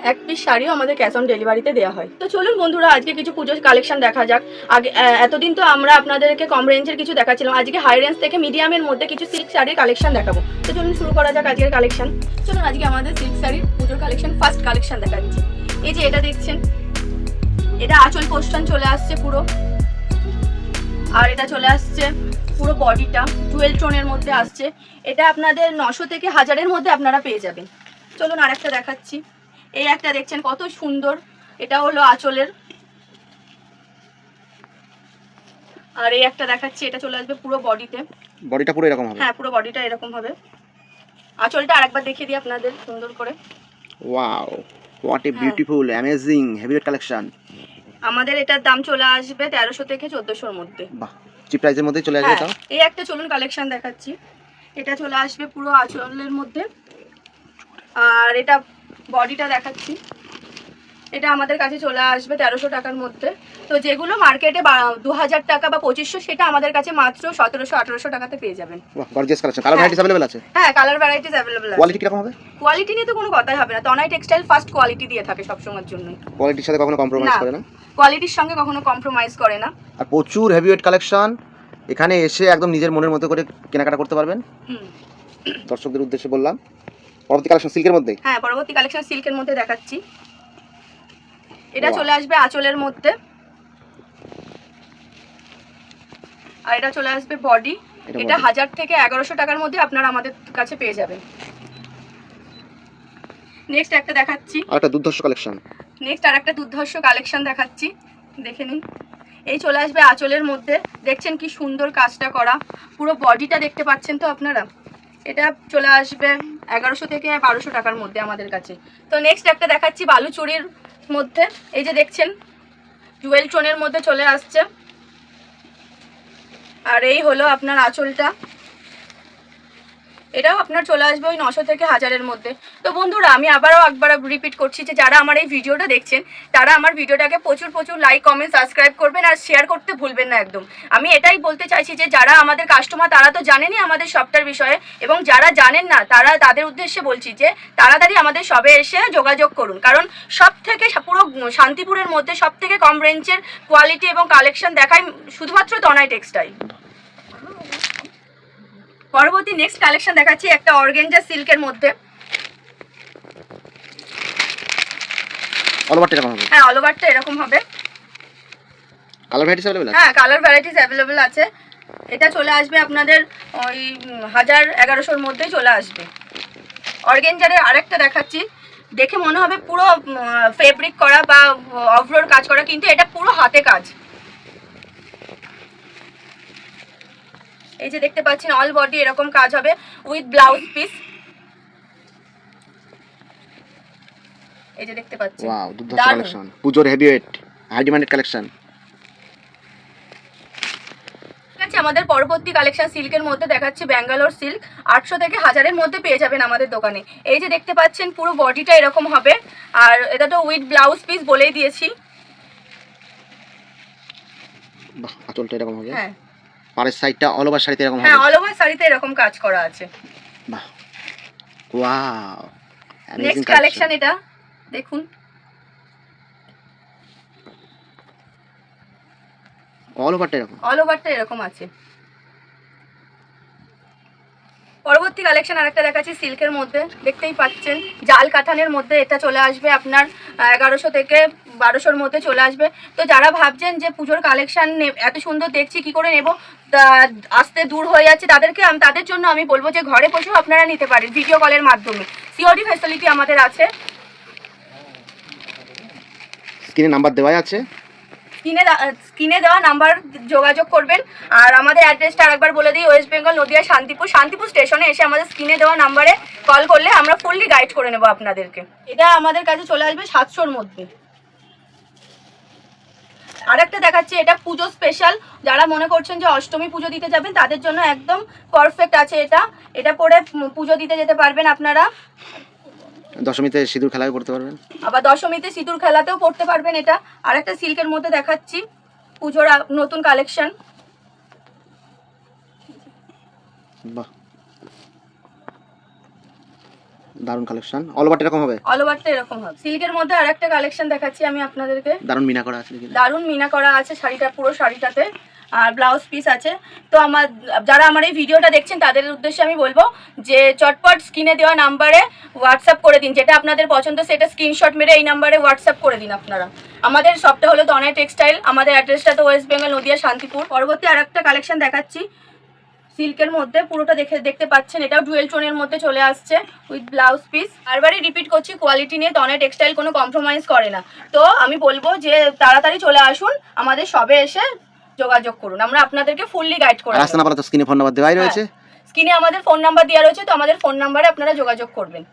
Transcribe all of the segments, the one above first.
এক পিস শাড়িও আমাদের ক্যাশ অন ডেলিভারিতে দেওয়া হয়। তো চলুন বন্ধুরা, আজকে কিছু পুজোর কালেকশন দেখা যাক। আগে এতদিন তো আমরা আপনাদেরকে কম রেঞ্জের কিছু দেখাচ্ছিলাম, আজকে হাই রেঞ্জ থেকে মিডিয়ামের মধ্যে কিছু সিল্ক শাড়ির কালেকশন দেখাবো। তো চলুন শুরু করা যাক আজকের কালেকশন। চলুন আজকে আমাদের সিল্ক শাড়ির পুজোর কালেকশন ফার্স্ট কালেকশন দেখাচ্ছি। এই যে এটা দেখছেন, এটা আঁচল পোর্শন চলে আসছে পুরো, আর এটা চলে আসছে পুরো বডিটা জুয়েল টোনের মধ্যে আসছে। এটা আপনাদের 900 থেকে 1000-এর মধ্যে আপনারা পেয়ে যাবেন। চলুন আরেকটা দেখাচ্ছি। এই একটা দেখছেন কত সুন্দর, এটা হলো আঁচলের। আর এই একটা দেখাচ্ছি, এটা চলে আসবে পুরো বডিতে। বডিটা পুরো এরকম হবে? হ্যাঁ, পুরো বডিটা এরকম হবে। আঁচলটা আরেকবার দেখিয়ে দিই আপনাদের সুন্দর করে। Wow, what a beautiful amazing heavyweight collection. আমাদের এটার দাম চলে আসবে 1300 থেকে 1400-এর মধ্যে। বাহ, চিপ প্রাইসের মধ্যে চলে আসবে। তাও এই একটা চলুন কালেকশন দেখাচ্ছি। এটা চলে আসবে পুরো আঁচলের মধ্যে, আর এটা বডিটা দেখাচ্ছি। এটা আমাদের কাছে চলে আসবে 1300 টাকার মধ্যে। তো যেগুলো মার্কেটে 2000 টাকা বা 2500, সেটা আমাদের কাছে মাত্র 1700-1800 টাকাতে পেয়ে যাবেন। বাহ, gorgeous collection. Colour varieties available আছে? হ্যাঁ, কালার ভ্যারাইটিস अवेलेबल আছে। কোয়ালিটি কি রকম হবে? কোয়ালিটি নিয়ে তো কোনো কথাই হবে না। তনয় টেক্সটাইল ফার্স্ট কোয়ালিটি দিয়ে থাকে সব সময়ের জন্য। কোয়ালিটির সাথে কখনো কম্প্রোমাইজ করে না? কোয়ালিটির সঙ্গে কখনো কম্প্রোমাইজ করে না। আর প্রচুর হেভিওয়েট কালেকশন, এখানে এসে একদম নিজের মনের মতো করে কেনাকাটা করতে পারবেন। দর্শকদের উদ্দেশ্যে বললাম। পরবর্তী কালেকশন সিল্কের মধ্যে? হ্যাঁ, পরবর্তী কালেকশন সিল্কের মধ্যে দেখাচ্ছি। এটা চলে আসবে আঁচলের মধ্যে, আর এটা চলে আসবে বডি। এটা 1000 থেকে 1100 টাকার মধ্যে আপনারা আমাদের কাছে পেয়ে যাবেন। নেক্সট একটা দেখাচ্ছি। আরেকটা দুর্ধর্ষ কালেকশন। নেক্সট আরেকটা দুর্ধর্ষ কালেকশন দেখাচ্ছি, দেখে নিন। এই চলে আসবে আঁচলের মধ্যে, দেখছেন কি সুন্দর কাজটা করা, পুরো বডিটা দেখতে পাচ্ছেন তো আপনারা। এটা চলে আসবে 1100 থেকে 1200 টাকার মধ্যে আমাদের কাছে। তো নেক্সট একটা দেখাচ্ছি বালুচুরির মধ্যে। এই যে দেখছেন জুয়েল টোনের মধ্যে চলে আসছে, আর এই হলো আপনার আঁচলটা। এটাও আপনার চলে আসবে ওই 900 থেকে 1000-এর মধ্যে। তো বন্ধুরা, আমি আবারও একবার রিপিট করছি যে যারা আমার এই ভিডিওটা দেখছেন, তারা আমার ভিডিওটাকে প্রচুর প্রচুর লাইক, কমেন্ট, সাবস্ক্রাইব করবেন আর শেয়ার করতে ভুলবেন না একদম। আমি এটাই বলতে চাইছি যে যারা আমাদের কাস্টমার, তারা তো জানেনই আমাদের শপটার বিষয়ে, এবং যারা জানেন না তাদের উদ্দেশ্যে বলছি যে তাড়াতাড়ি আমাদের শপে এসে যোগাযোগ করুন। কারণ সব থেকে পুরো শান্তিপুরের মধ্যে সব থেকে কম রেঞ্জের কোয়ালিটি এবং কালেকশন দেখায় শুধুমাত্র তনয় টেক্সটাইল। পরবর্তী নেক্সট কালেকশন দেখাচ্ছি একটা অর্গানজা সিল্কের মধ্যে। অল ওভারটা এরকম হবে? হ্যাঁ, অল ওভারটা এরকম হবে। কালার ভ্যারাইটিস अवेलेबल আছে? হ্যাঁ, কালার ভ্যারাইটিস अवेलेबल আছে। এটা চলে আসবে আপনাদের ওই 1000-1100-এর মধ্যেই চলে আসবে। অর্গানজারের আরেকটা দেখাচ্ছি, দেখে মনে হবে পুরো ফেব্রিক করা বা অফরোর কাজ করা, কিন্তু এটা পুরো হাতে কাজ। এই যে দেখতে পাচ্ছেন অল বডি এরকম কাজ হবে উইথ ব্লাউজ পিস। এই যে দেখতে পাচ্ছেন, ওয়াও, দুর্ধর্ষ কালেকশন, পূজোর হেভিওয়েট হাই ডিমান্ডেড কালেকশন। ঠিক আছে, আমাদের পরবর্তী কালেকশন সিল্কের মধ্যে দেখাচ্ছি ব্যাঙ্গালোর সিল্ক। 800 থেকে 1000-এর মধ্যে পেয়ে যাবেন আমাদের দোকানে। এই যে দেখতে পাচ্ছেন পুরো বডিটা এরকম হবে, আর এটা তো উইথ ব্লাউজ পিস বলেই দিয়েছি। বাহ, আঁচলটা এরকম হবে। হ্যাঁ, পাড়ের সাইডটা অল ওভার শাড়িতে এরকম হবে। হ্যাঁ, অল ওভার শাড়িতে এরকম কাজ করা আছে। বাহ, ওয়াও, নেক্সট কালেকশন এটা দেখুন। অল ওভারটা এরকম? অল ওভারটা এরকম আছে। পরবর্তী কালেকশন আরেকটা দেখাচ্ছি সিল্কের মধ্যে, দেখতেই পাচ্ছেন জাল কাতানের মধ্যে। এটা চলে আসবে আপনার 1100 থেকে 1200-এর মধ্যে চলে আসবে। তো যারা ভাবছেন যে পুজোর কালেকশন এত সুন্দর দেখছি কি করে নেব, আসতে দূর হয়ে যাচ্ছে, তাদের জন্য আমি বলবো যে ঘরে বসেও আপনারা নিতে পারেন ভিডিও কলের মাধ্যমে। সিওডি ফ্যাসিলিটি আমাদের আছে। স্ক্রিনে নাম্বার দেওয়া আছে, স্ক্রিনে দেওয়া নাম্বার যোগাযোগ করবেন। আর আমাদের অ্যাড্রেসটা আরেকবার বলে দিই, ওয়েস্ট বেঙ্গল নদিয়া শান্তিপুর স্টেশনে এসে আমাদের স্ক্রিনে দেওয়া নাম্বারে কল করলে আমরা ফুললি গাইড করে নেব আপনাদেরকে। এটা আমাদের কাছে চলে আসবে 700-এর মধ্যে। আরেকটা দেখাচ্ছি, এটা পুজো স্পেশাল। যারা মনে করছেন যে অষ্টমী পুজো দিতে যাবেন, তাদের জন্য একদম পারফেক্ট আছে। এটা পরে পুজো দিতে যেতে পারবেন আপনারা। দশমীতে সিঁদুর খেলায় পড়তে পারবেন, আবার দশমীতে সিঁদুর খেলাতেও পড়তে পারবেন। এটা আরেকটা সিল্কের মধ্যে দেখাচ্ছি, পুজোর নতুন কালেকশন। বাহ, দারুন কালেকশন, অল ওভারটা এরকম হবে? অল ওভারটা এরকম হবে। সিল্কের মধ্যে আরেকটা কালেকশন দেখাচ্ছি আমি আপনাদেরকে। দারুন মিনা করা আছে, দারুন মিনা করা আছে শাড়িটা, পুরো শাড়িটাতে, আর ব্লাউজ পিস আছে। তো যারা আমার এই ভিডিওটা দেখছেন তাদের উদ্দেশ্যে আমি বলবো যে চটপট স্ক্রিনে দেওয়া নাম্বারে হোয়াটসঅ্যাপ করে দিন, যেটা আপনাদের পছন্দ সেটা স্ক্রিনশট মেরে এই নাম্বারে হোয়াটসঅ্যাপ করে দিন আপনারা। আমাদের শপটা হলো তনয় টেক্সটাইল, আমাদের অ্যাড্রেসটা তো ওয়েস্ট বেঙ্গল, নদিয়া, শান্তিপুর। পরবর্তী আরেকটা কালেকশন দেখাচ্ছি সিল্কের মধ্যে, পুরোটা দেখতে পাচ্ছেন, এটাও ডুয়েল টোনের মধ্যে চলে আসছে উইথ ব্লাউজ পিস। বারবারই রিপিট করছি, কোয়ালিটি নিয়ে তনয় টেক্সটাইল কোনো কম্প্রোমাইজ করে না। তো আমি বলবো যে তাড়াতাড়ি চলে আসুন, আমাদের শপে এসে যোগাযোগ করুন, আমরা আপনাদেরকে ফুললি গাইড করব। রাস্তা না পারা তো স্ক্রিনে ফোন নাম্বার দেওয়াই রয়েছে, স্ক্রিনে আমাদের ফোন নাম্বার দেওয়া রয়েছে, তো আমাদের ফোন নাম্বারে আপনারা যোগাযোগ করবেন।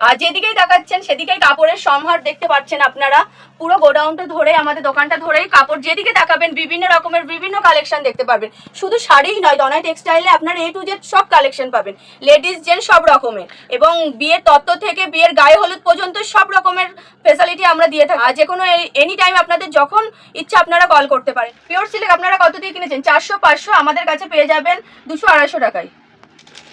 আর যেদিকেই তাকাচ্ছেন সেদিকেই কাপড়ের সম্ভার দেখতে পাচ্ছেন আপনারা। পুরো গোডাউনটা ধরে, আমাদের দোকানটা ধরেই কাপড় যেদিকে তাকাবেন বিভিন্ন রকমের বিভিন্ন কালেকশন দেখতে পারবেন। শুধু শাড়িই নয়, তনয় টেক্সটাইলে আপনার A to Z সব কালেকশন পাবেন, লেডিস জেন্টস সব রকমের, এবং বিয়ের তত্ত্ব থেকে বিয়ের গায়ে হলুদ পর্যন্ত সব রকমের ফেসিলিটি আমরা দিয়ে থাকি। আর যে কোনো এনি টাইম আপনাদের যখন ইচ্ছা আপনারা কল করতে পারেন। পিওর সিল্ক আপনারা কত দিয়ে কিনেছেন? 400-500, আমাদের কাছে পেয়ে যাবেন 200-250 টাকায়।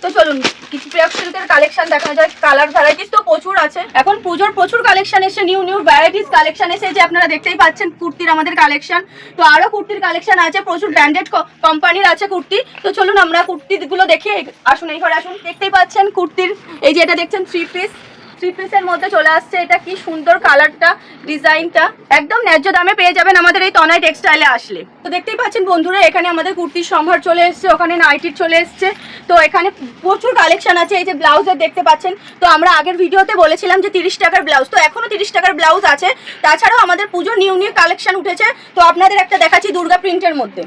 তো চলুন কিছু পিওর সিল্কের কালেকশন দেখা যায়। কালার ভ্যারাইটিস তো প্রচুর আছে, এখন পুজোর প্রচুর কালেকশন এসে, নিউ ভ্যারাইটিস কালেকশন এসে, যে আপনারা দেখতেই পাচ্ছেন কুর্তির আমাদের কালেকশন। তো আরো কুর্তির কালেকশন আছে, প্রচুর ব্র্যান্ডেড কোম্পানির আছে কুর্তি। তো চলুন আমরা কুর্তিগুলো দেখি, আসুন এই ঘরে আসুন। দেখতেই পাচ্ছেন কুর্তির, এই যে এটা দেখছেন থ্রি পিসের মধ্যে চলে আসছে। এটা কি সুন্দর কালারটা, ডিজাইনটা একদম ন্যায্য দামে পেয়ে যাবেন আমাদের এই তনয় টেক্সটাইলে আসলে। তো দেখতেই পাচ্ছেন বন্ধুরা, এখানে আমাদের কুর্তির সম্ভার চলে এসছে, ওখানে নাইটির চলে এসছে। তো এখানে প্রচুর কালেকশন আছে। এই যে ব্লাউজের দেখতে পাচ্ছেন, তো আমরা আগের ভিডিওতে বলেছিলাম যে 30 টাকার ব্লাউজ, তো এখনো 30 টাকার ব্লাউজ আছে। তাছাড়াও আমাদের পুজোর নিউ কালেকশন উঠেছে, তো আপনাদের একটা দেখাচ্ছি দুর্গা প্রিন্টের মধ্যে।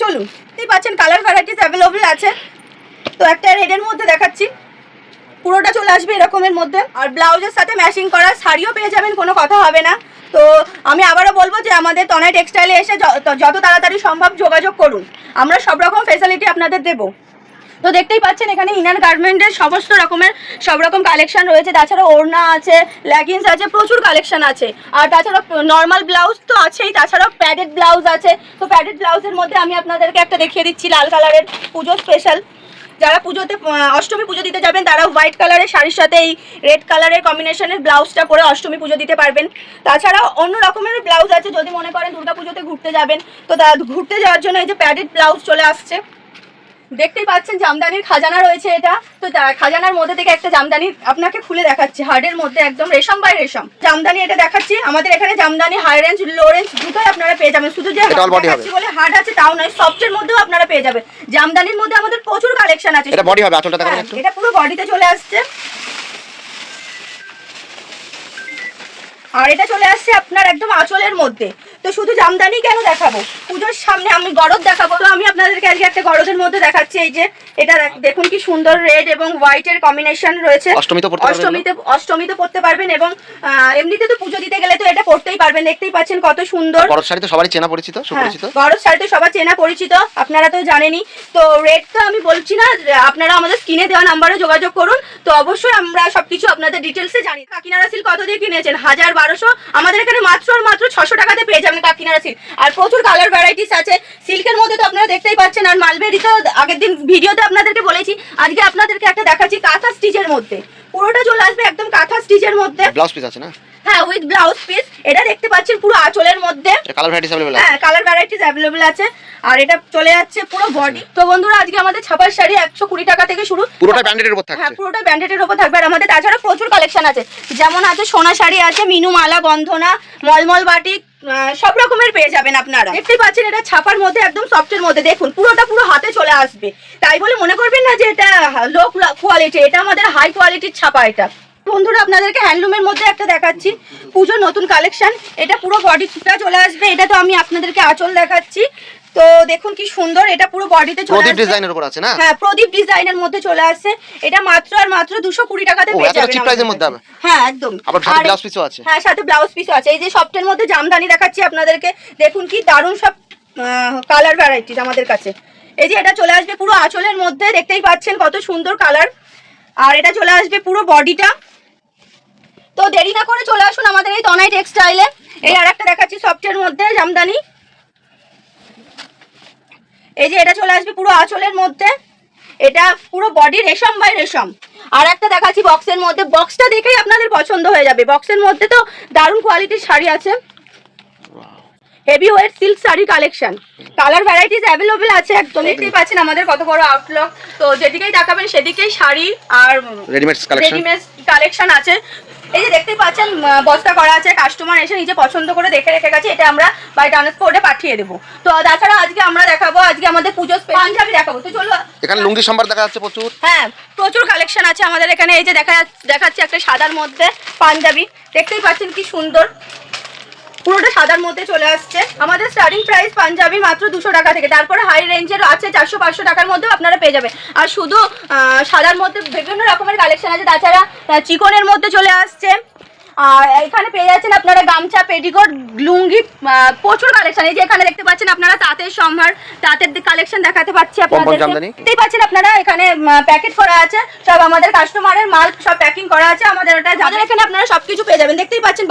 চলুন, দেখতেই পাচ্ছেন কালার ভ্যারাইটিস অ্যাভেলেবল আছে। তো একটা রেডের মধ্যে দেখাচ্ছি, পুরোটা চলে আসবে এরকমের মধ্যে, আর ব্লাউজের সাথে ম্যাচিং করা শাড়িও পেয়ে যাবেন, কোনো কথা হবে না। তো আমি আবারও বলবো যে আমাদের তনয় টেক্সটাইলে এসে যত তাড়াতাড়ি সম্ভব যোগাযোগ করুন, আমরা সব রকম ফেসিলিটি আপনাদের দেবো। তো দেখতেই পাচ্ছেন এখানে ইনার গার্মেন্টের সমস্ত রকমের সব রকম কালেকশন রয়েছে। তাছাড়া ওড়না আছে, লেগিংস আছে, প্রচুর কালেকশন আছে। আর তাছাড়া নর্মাল ব্লাউজ তো আছেই, তাছাড়াও প্যাডেড ব্লাউজ আছে। তো প্যাডেড ব্লাউজের মধ্যে আমি আপনাদেরকে একটা দেখিয়ে দিচ্ছি, লাল কালারের, পুজো স্পেশাল। যারা পুজোতে অষ্টমী পুজো দিতে যাবেন তারা হোয়াইট কালারের শাড়ির সাথে এই রেড কালারের কম্বিনেশনের ব্লাউজটা পরে অষ্টমী পুজো দিতে পারবেন। তাছাড়াও অন্য রকমের ব্লাউজ আছে, যদি মনে করেন দুর্গা পুজোতে ঘুরতে যাবেন, তো ঘুরতে যাওয়ার জন্য এই যে প্যাডেড ব্লাউজ চলে আসছে। দেখতেই পাচ্ছেন জামদানির খাজানা রয়েছে এটা। তো খাজানার মধ্যে থেকে একটা জামদানি আপনাকে খুলে দেখাচ্ছি, হার্ডের মধ্যে একদম রেশম বাই রেশম জামদানি এটা দেখাচ্ছি। আমাদের এখানে Jamdani high range, low range দুটোই আপনারা পেয়ে যাবেন। শুধু যে দেখাচ্ছি বলে হার্ড আছে তাও নয়, সফটের মধ্যেও আপনারা পেয়ে যাবেন। জামদানির মধ্যে আমাদের প্রচুর কালেকশন আছে। এটা বডি হবে, আঁচলটা দেখাবেন একটু। এটা পুরো বডিতে চলে আসছে, আর এটা চলে আসছে আপনার একদম আঁচলের মধ্যে। তো শুধু জামদানি কেন দেখাবো, পুজোর সামনে আমি গরদ দেখাবো। তো আমি আপনাদেরকে আজকে একটা গরদের মধ্যে দেখাচ্ছি। এই যে এটা দেখুন কি সুন্দর রেড এবং হোয়াইটের কম্বিনেশন রয়েছে। অষ্টমীতে পড়তে পারবেন, এবং এমনিতে তো পুজো দিতে গেলে তো এটা পড়তেই পারবেন। দেখতেই পাচ্ছেন কত সুন্দর। গরদ শাড়ি তো সবারই চেনা পরিচিত, সুপরিচিত। গরদ শাড়ি তো সবার চেনা পরিচিত, আপনারা তো জানেনই। তো রেট তো আমি বলছি না, আপনারা আমাদের স্ক্রিনে দেওয়া নাম্বারে যোগাযোগ করুন। তো অবশ্যই আমরা সবকিছু আপনাদের ডিটেলসে জানি। কাকিনাড়া সিল্ক কত দিয়ে কিনেছেন? 1000-1200, আমাদের এখানে মাত্র 600 টাকাতে পেয়ে যাবেন কাকিনাড়া সিল্ক। আর প্রচুর কালার ভ্যারাইটিস আছে সিল্কের মধ্যে, তো আপনারা দেখতেই পাচ্ছেন। আর মালবেরি তো আগের দিন ভিডিওতে আপনাদেরকে বলেছি, আজকে আপনাদেরকে একটা দেখাচ্ছি কাঁথা স্টিচের মধ্যে। পুরোটা চলে আসবে একদম কাঁথা স্টিচের মধ্যে। ব্লাউজ পিস আছে না? হ্যাঁ, উইথ ব্লাউজ পিস। এটা দেখতে পাচ্ছেন পুরো আঁচলের মধ্যে। কালার ভ্যারাইটিস अवेलेबल আছে। হ্যাঁ, কালার ভ্যারাইটিস अवेलेबल আছে। আর এটা চলে যাচ্ছে পুরো বডি। তো বন্ধুরা আজকে আমাদের ছাপার শাড়ি 120 টাকা থেকে শুরু, পুরোটা ব্র্যান্ডেডের উপর থাকছে। হ্যাঁ, পুরোটা ব্র্যান্ডেডের উপর থাকবে। আর আমাদের তাছাড়া প্রচুর কালেকশন আছে, যেমন আছে সোনা শাড়ি আছে, মিনু মালা, বন্ধনা, মলমল বাটিক, সব রকমের পেয়ে যাবেন আপনারা। দেখতেই পাচ্ছেন এটা ছাপার মধ্যে একদম সফটের মধ্যে। দেখুন পুরোটা পুরো হাতে চলে আসবে, তাই বলে মনে করবেন না যে এটা লো কোয়ালিটি, এটা আমাদের হাই কোয়ালিটির ছাপা। এটা বন্ধুরা আপনাদেরকে হ্যান্ডলুমের মধ্যে একটা দেখাচ্ছি, পুজোর নতুন কালেকশন। এটা পুরো বডিটা চলে আসবে। এটা তো আমি আপনাদেরকে আঁচল দেখাচ্ছি। তো দেখুন কি সুন্দর, এটা পুরো বডিতে চলে আসবে। প্রদীপ ডিজাইনের উপর আছে না? হ্যাঁ, প্রদীপ ডিজাইনের মধ্যে চলে আসছে। এটা মাত্র আর মাত্র 220 টাকাতে পেয়ে যাবেন। চিপ প্রাইসের মধ্যে হবে। হ্যাঁ, একদম। আবার সাথে ব্লাউজ পিসও আছে। হ্যাঁ, সাথে ব্লাউজ পিসও আছে। এই যে সফটের মধ্যে জামদানি দেখাচ্ছি আপনাদেরকে, দেখুন কি দারুণ সব কালার ভ্যারাইটিস আমাদের কাছে। এই যে এটা চলে আসবে পুরো আঁচলের মধ্যে, দেখতেই পাচ্ছেন কত সুন্দর কালার। আর এটা চলে আসবে পুরো বডিটা। তো দেরি না করে চলে আসুন আমাদের এই তনয় টেক্সটাইলে। এই আর একটা দেখাচ্ছি সফটের মধ্যে জামদানি। এই যে এটা চলে আসবে পুরো আঁচলের মধ্যে। এটা পুরো বডি রেশম বাই রেশম। আর একটা দেখাচ্ছি বক্সের মধ্যে, বক্সটা দেখেই আপনাদের পছন্দ হয়ে যাবে। বক্সের মধ্যে তো দারুণ কোয়ালিটির শাড়ি আছে, heavy weight silk sari collection, colour varieties available আছে একদম। দেখতেই পাচ্ছেন আমাদের কত বড় আউটলুক, তো যেদিকেই তাকাবেন সেদিকেই শাড়ি আর রেডিমেড কালেকশন আছে। এই যে দেখতেই পাচ্ছেন বস্তা করা আছে, কাস্টমার এসে নিজে পছন্দ করে দেখে রেখে গেছে, এটা আমরা বাই ট্রান্সপোর্টে পাঠিয়ে দেবো। তো তাছাড়া আজকে আমরা দেখাবো, আজকে আমাদের পুজো পাঞ্জাবি দেখাবো। তো চলো, এখানে লুঙ্গি সম্ভার দেখা যাচ্ছে প্রচুর। হ্যাঁ, প্রচুর কালেকশন আছে আমাদের এখানে। এই যে দেখাচ্ছি একটা সাদার মধ্যে পাঞ্জাবি, দেখতেই পাচ্ছেন কি সুন্দর, পুরোটা সাদার মধ্যে চলে আসছে। আমাদের স্টার্টিং প্রাইস পাঞ্জাবি মাত্র 200 টাকা থেকে, তারপরে হাই রেঞ্জের আছে 400-500 টাকার মধ্যেও আপনারা পেয়ে যাবেন। আর শুধু সাদার মধ্যে বিভিন্ন রকমের কালেকশন আছে, তাছাড়া চিকনের মধ্যে চলে আসছে। আর এখানে পেয়ে যাচ্ছেন আপনারা গামছা, পেটিকোট, লুঙ্গি, প্রচুর কালেকশন। এই যে এখানে দেখতে পাচ্ছেন আপনারা তাঁতের সম্ভার, তাঁতের কালেকশন দেখাতে পাচ্ছি আপনাদের। দেখতেই পাচ্ছেন আপনারা এখানে প্যাকেট করা আছে, সব আমাদের কাস্টমারের মাল সব প্যাকিং করা আছে আমাদের। ওটা যাদের এখানে আপনারা সবকিছু পেয়ে যাবেন। দেখতেই পাচ্ছেন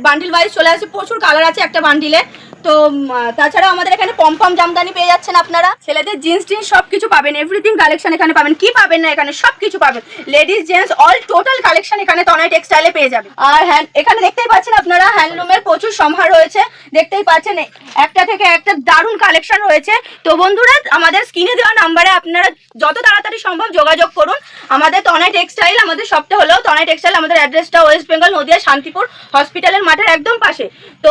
বান্ডিল ওয়াইজ চলে আসছে, প্রচুর কালার আছে একটা বান্ডিলে। তো তাছাড়াও আমাদের এখানে পমপম জামদানি পেয়ে যাচ্ছেন আপনারা, ছেলেদের জিন্স টিন্স সবকিছু পাবেন, এভরিথিং কালেকশন এখানে পাবেন। কি পাবেন না, এখানে সবকিছু পাবেন, ladies gents all total collection এখানে তনয় টেক্সটাইলে পেয়ে যাবেন। আর এখানে দেখতেই পাচ্ছেন আপনারা হ্যান্ডলুমের প্রচুর সম্ভার রয়েছে, দেখতেই পাচ্ছেন একটা থেকে একটা দারুণ কালেকশন রয়েছে। তো বন্ধুরা, আমাদের স্ক্রিনে দেওয়া নাম্বারে আপনারা যত তাড়াতাড়ি সম্ভব যোগাযোগ করুন। আমাদের তনয় টেক্সটাইল, আমাদের সবটা হলো তনয় টেক্সটাইল। আমাদের অ্যাড্রেসটা ওয়েস্ট বেঙ্গল, নদিয়া শান্তিপুর হসপিটালের মাঠের একদম পাশে। তো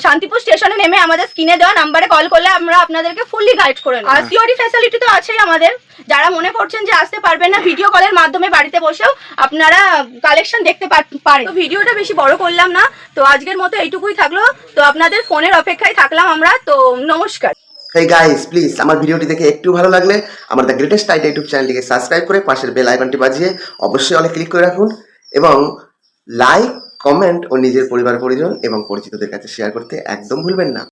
শান্তিপুর স্টেশনে নেমে আমাদের স্ক্রিনে দেওয়া নাম্বারে কল করলে আমরা আপনাদেরকে ফুললি গাইড করে নেব। আর সিওডি ফ্যাসিলিটি তো আছেই আমাদের। যারা মনে করছেন যে আসতে পারবেন না, ভিডিও কলের মাধ্যমে বাড়িতে বসেও আপনারা কালেকশন দেখতে পারেন। তো ভিডিওটা বেশি বড় করলাম না, তো আজকের মতো এইটুকুই থাকলো। তো আপনাদের ফোনের অপেক্ষায় থাকলাম আমরা। তো নমস্কার। হেই গাইস, প্লিজ আমার ভিডিওটি দেখে একটু ভালো লাগলে আমার দ্য গ্রেটেস্ট আইডিয়া ইউটিউব চ্যানেলটিকে সাবস্ক্রাইব করে পাশের বেল আইকনটি বাজিয়ে অবশ্যই অলে ক্লিক করে রাখুন, এবং লাইক, কমেন্ট ও নিজের পরিবার পরিজন এবং পরিচিতদের কাছে শেয়ার করতে একদম ভুলবেন না।